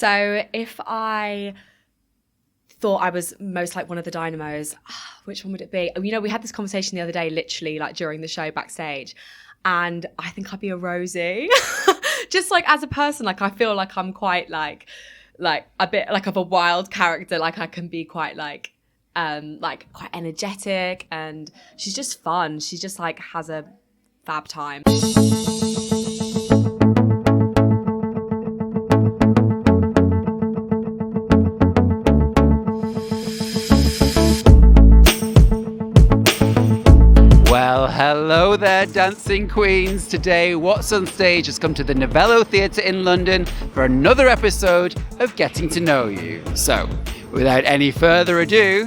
So if I thought I was most like one of the dynamos, which one would it be? You know, we had this conversation the other day, literally like during the show backstage, and I think I'd be a Rosie. Just like as a person, like I feel like I'm quite like a bit like of a wild character. Like I can be quite like quite energetic, and she's just fun. She just like has a fab time. Well, hello there, dancing queens. Today, What's on Stage has come to the Novello Theatre in London for another episode of Getting to Know You. So, without any further ado,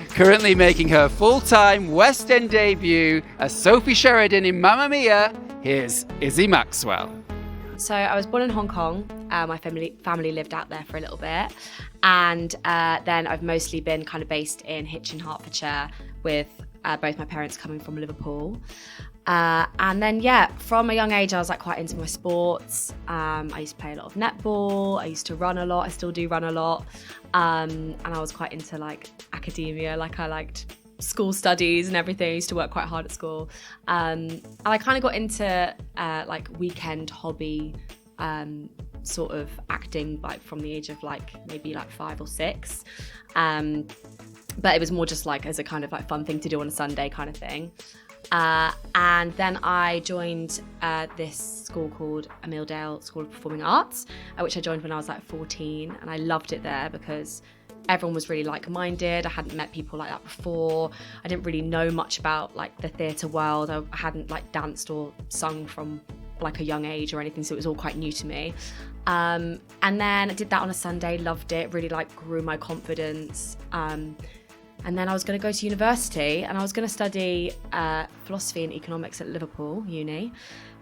currently making her full-time West End debut as Sophie Sheridan in Mamma Mia, here's Izi Maxwell. So I was born in Hong Kong. My family lived out there for a little bit. And then I've mostly been kind of based in Hitchin, Hertfordshire, with both my parents coming from Liverpool. And then, from a young age, I was like quite into my sports. I used to play a lot of netball. I used to run a lot. I still do run a lot. And I was quite into like academia. Like I liked school studies and everything. I used to work quite hard at school. And I kind of got into like weekend hobby sort of acting like from the age of like maybe like 5 or 6. But it was more just like as a kind of like fun thing to do on a Sunday kind of thing. And then I joined this school called Emil Dale School of Performing Arts, which I joined when I was like 14, and I loved it there because everyone was really like-minded. I hadn't met people like that before. I didn't really know much about like the theatre world. I hadn't like danced or sung from like a young age or anything, so it was all quite new to me. And then I did that on a Sunday, loved it, really like grew my confidence. And then I was going to go to university, and I was going to study philosophy and economics at Liverpool Uni.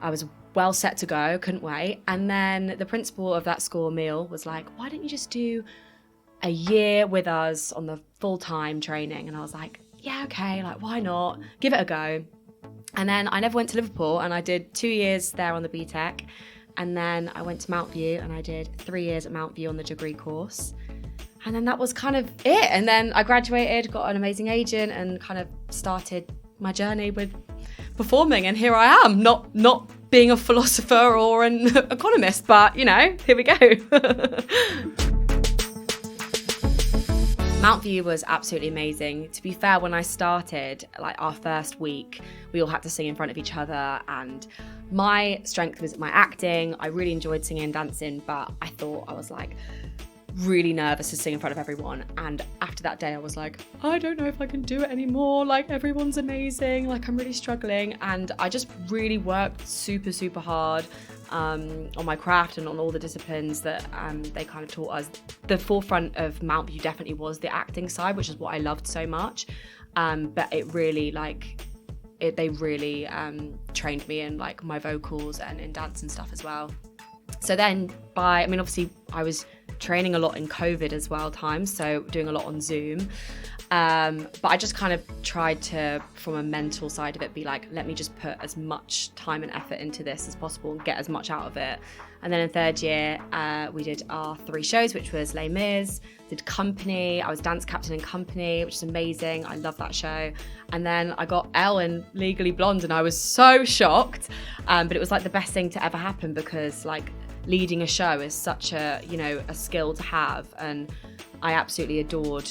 I was well set to go, couldn't wait. And then the principal of that school, Emil, was like, why don't you just do a year with us on the full-time training? And I was like, yeah, okay, like why not? Give it a go. And then I never went to Liverpool, and I did 2 years there on the BTEC. And then I went to Mountview, and I did 3 years at Mountview on the degree course. And then that was kind of it. And then I graduated, got an amazing agent, and kind of started my journey with performing. And here I am, not being a philosopher or an economist, but you know, here we go. Mountview was absolutely amazing. To be fair, when I started, like our first week, we all had to sing in front of each other, and my strength was my acting. I really enjoyed singing and dancing, but I thought I was like really nervous to sing in front of everyone. And after that day I was like, I don't know if I can do it anymore. Like everyone's amazing, like I'm really struggling. And I just really worked super hard on my craft and on all the disciplines that they kind of taught us. The forefront of Mountview definitely was the acting side, which is what I loved so much. But it really they really trained me in like my vocals and in dance and stuff as well. So then obviously I was training a lot in COVID as well times, so doing a lot on Zoom. But I just kind of tried to, from a mental side of it, be like, let me just put as much time and effort into this as possible and get as much out of it. And then in third year, we did our 3 shows, which was Les Mis, did Company. I was dance captain in Company, which is amazing. I love that show. And then I got Elle in Legally Blonde, and I was so shocked. But it was like the best thing to ever happen, because like leading a show is such a, you know, a skill to have. And I absolutely adored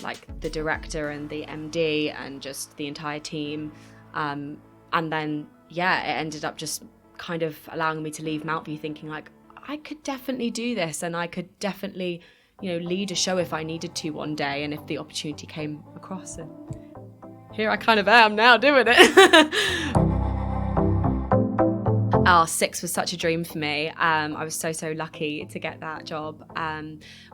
like the director and the MD and just the entire team. And then, it ended up just kind of allowing me to leave Mountview thinking like, I could definitely do this, and I could definitely, you know, lead a show if I needed to one day, and if the opportunity came across. And here I kind of am now doing it. 6 was such a dream for me. I was so lucky to get that job.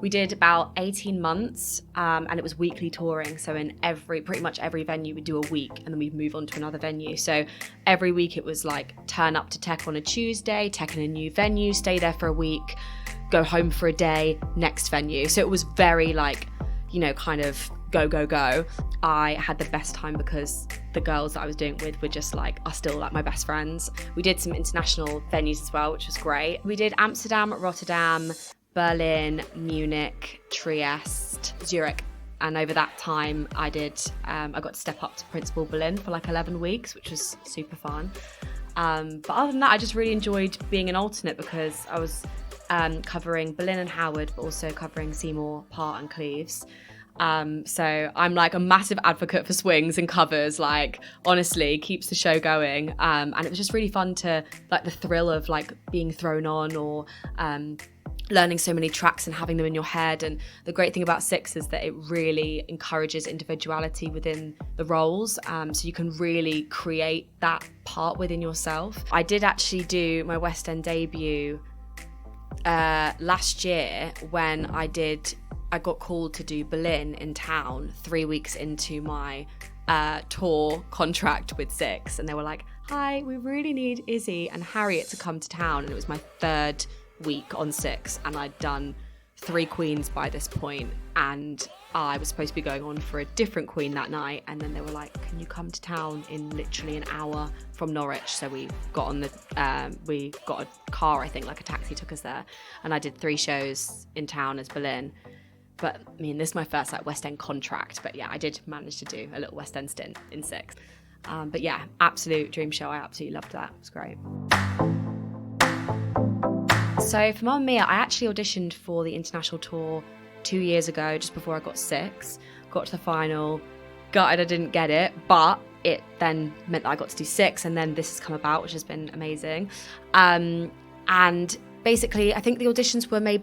We did about 18 months, and it was weekly touring. So in pretty much every venue we'd do a week, and then we'd move on to another venue. So every week it was like turn up to Tech on a Tuesday, Tech in a new venue, stay there for a week, go home for a day, next venue. So it was very like, you know, kind of go, go, go. I had the best time because the girls that I was doing it with were just like, are still like my best friends. We did some international venues as well, which was great. We did Amsterdam, Rotterdam, Berlin, Munich, Trieste, Zurich. And over that time I got to step up to Principal Berlin for like 11 weeks, which was super fun. But other than that, I just really enjoyed being an alternate because I was covering Berlin and Howard, but also covering Seymour, Part and Cleves. So I'm like a massive advocate for swings and covers, like honestly keeps the show going. And it was just really fun to like the thrill of like being thrown on or learning so many tracks and having them in your head. And the great thing about Six is that it really encourages individuality within the roles, so you can really create that part within yourself. I did actually do my West End debut last year when I got called to do Berlin in town 3 weeks into my tour contract with Six, and they were like, hi, we really need Izzy and Harriet to come to town. And it was my third week on Six, and I'd done 3 queens by this point, and I was supposed to be going on for a different queen that night, and then they were like, can you come to town in literally an hour from Norwich? So we got we got a car, I think, like a taxi took us there, and I did 3 shows in town as Berlin. But I mean, this is my first like West End contract, but yeah, I did manage to do a little West End stint in Six. But yeah, absolute dream show. I absolutely loved that. It was great. So for Mamma Mia, I actually auditioned for the international tour 2 years ago, just before I got Six. Got to the final, gutted I didn't get it, but it then meant that I got to do Six, and then this has come about, which has been amazing. And basically, I think the auditions were I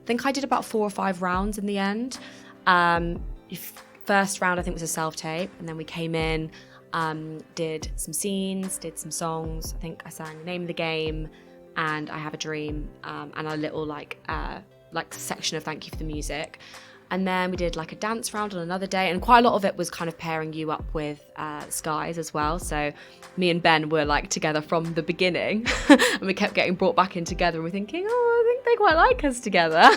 think I did about 4 or 5 rounds in the end. First round, I think, was a self-tape, and then we came in, did some scenes, did some songs. I think I sang Name of the Game and I Have a Dream, and a little like section of Thank You for the Music. And then we did like a dance round on another day, and quite a lot of it was kind of pairing you up with Skies as well. So me and Ben were like together from the beginning and we kept getting brought back in together, and we're thinking, oh, I think they quite like us together.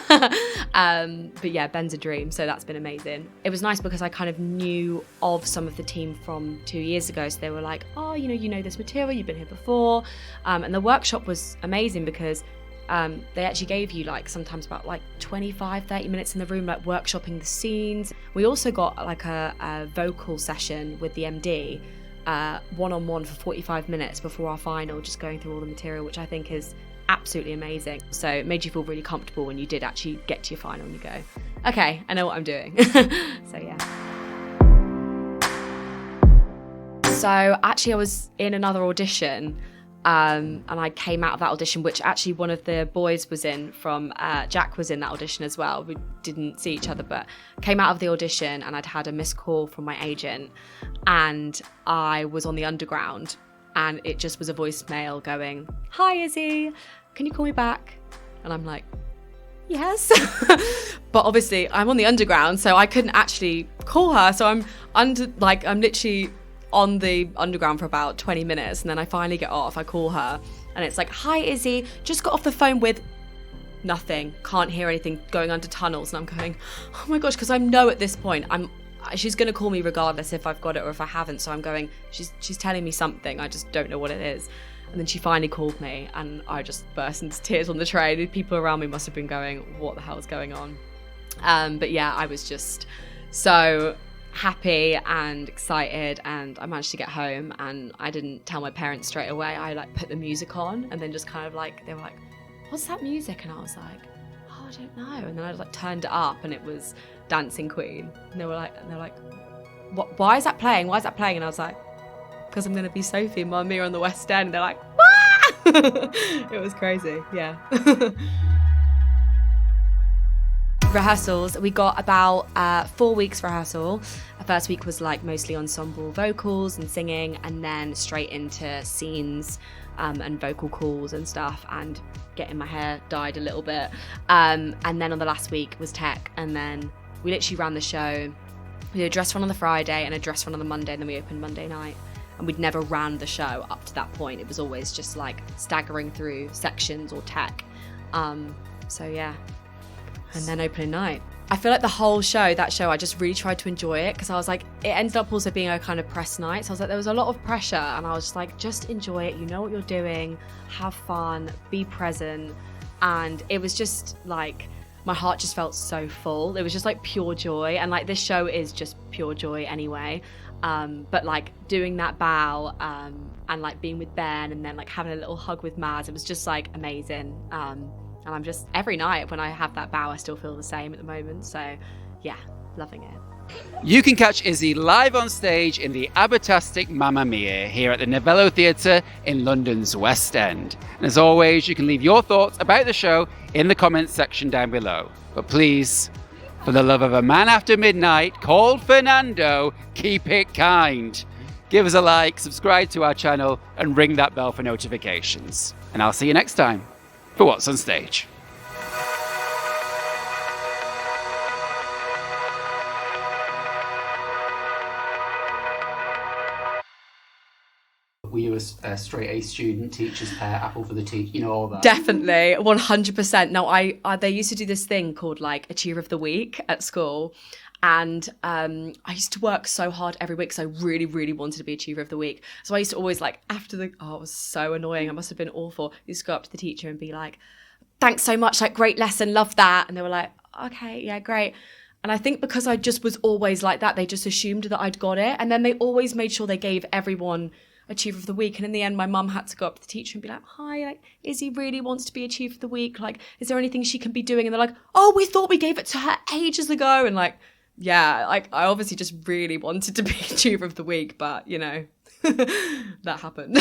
But yeah, Ben's a dream, so that's been amazing. It was nice because I kind of knew of some of the team from 2 years ago, so they were like, oh, you know this material, you've been here before. And the workshop was amazing because they actually gave you like sometimes about like 25-30 minutes in the room, like workshopping the scenes. We also got like a vocal session with the MD, one-on-one for 45 minutes before our final, just going through all the material, which I think is absolutely amazing. So it made you feel really comfortable when you did actually get to your final and you go, okay, I know what I'm doing. So yeah. So actually I was in another audition, and I came out of that audition, which actually one of the boys was in from, Jack was in that audition as well. We didn't see each other, but came out of the audition and I'd had a missed call from my agent, and I was on the Underground, and it just was a voicemail going, hi Izzy, can you call me back? And I'm like, yes. But obviously I'm on the Underground, so I couldn't actually call her. So I'm literally on the Underground for about 20 minutes, and then I finally get off. I call her and it's like, hi Izzy, just got off the phone with nothing, can't hear anything, going under tunnels. And I'm going, oh my gosh, because I know at this point she's going to call me regardless if I've got it or if I haven't. So I'm going, she's telling me something, I just don't know what it is. And then she finally called me and I just burst into tears on the train. People around me must have been going, what the hell is going on? But yeah, I was just so happy and excited, and I managed to get home, and I didn't tell my parents straight away. I like put the music on, and then just kind of like, they were like, what's that music? And I was like, oh, I don't know. And then I like turned it up and it was Dancing Queen. And they're like, what, why is that playing? Why is that playing? And I was like, because I'm going to be Sophie and Mamma Mia on the West End. And they're like, ah! It was crazy. Yeah. Rehearsals, we got about 4 weeks rehearsal. The first week was like mostly ensemble vocals and singing, and then straight into scenes and vocal calls and stuff, and getting my hair dyed a little bit. And then on the last week was tech, and then we literally ran the show. We did a dress run on the Friday and a dress run on the Monday, and then we opened Monday night. And we'd never ran the show up to that point. It was always just like staggering through sections or tech. So yeah. And then opening night. I feel like the whole show, I just really tried to enjoy it because I was like, it ended up also being a kind of press night. So I was like, there was a lot of pressure and I was just like, just enjoy it. You know what you're doing, have fun, be present. And it was just like, my heart just felt so full. It was just like pure joy. And like this show is just pure joy anyway. But like doing that bow and like being with Ben and then like having a little hug with Maz, it was just like amazing. And I'm just, every night when I have that bow, I still feel the same at the moment. So yeah, loving it. You can catch Izi live on stage in the Abatastic Mamma Mia here at the Novello Theatre in London's West End. And as always, you can leave your thoughts about the show in the comments section down below. But please, for the love of a man after midnight called Fernando, keep it kind. Give us a like, subscribe to our channel, and ring that bell for notifications. And I'll see you next time for What's on Stage. Were you a straight A student, teacher's pet, apple for the teacher, you know, all that? Definitely, 100%. No, I they used to do this thing called like Achiever of the Week at school. And I used to work so hard every week because I really, really wanted to be Achiever of the Week. So I used to always like, it was so annoying. I must have been awful. I used to go up to the teacher and be like, thanks so much, like great lesson, love that. And they were like, okay, yeah, great. And I think because I just was always like that, they just assumed that I'd got it. And then they always made sure they gave everyone Achiever of the Week. And in the end, my mum had to go up to the teacher and be like, hi, like, Izi really wants to be Achiever of the Week. Like, is there anything she can be doing? And they're like, oh, we thought we gave it to her ages ago. And like, yeah, like I obviously just really wanted to be Achiever of the Week, but you know, that happened.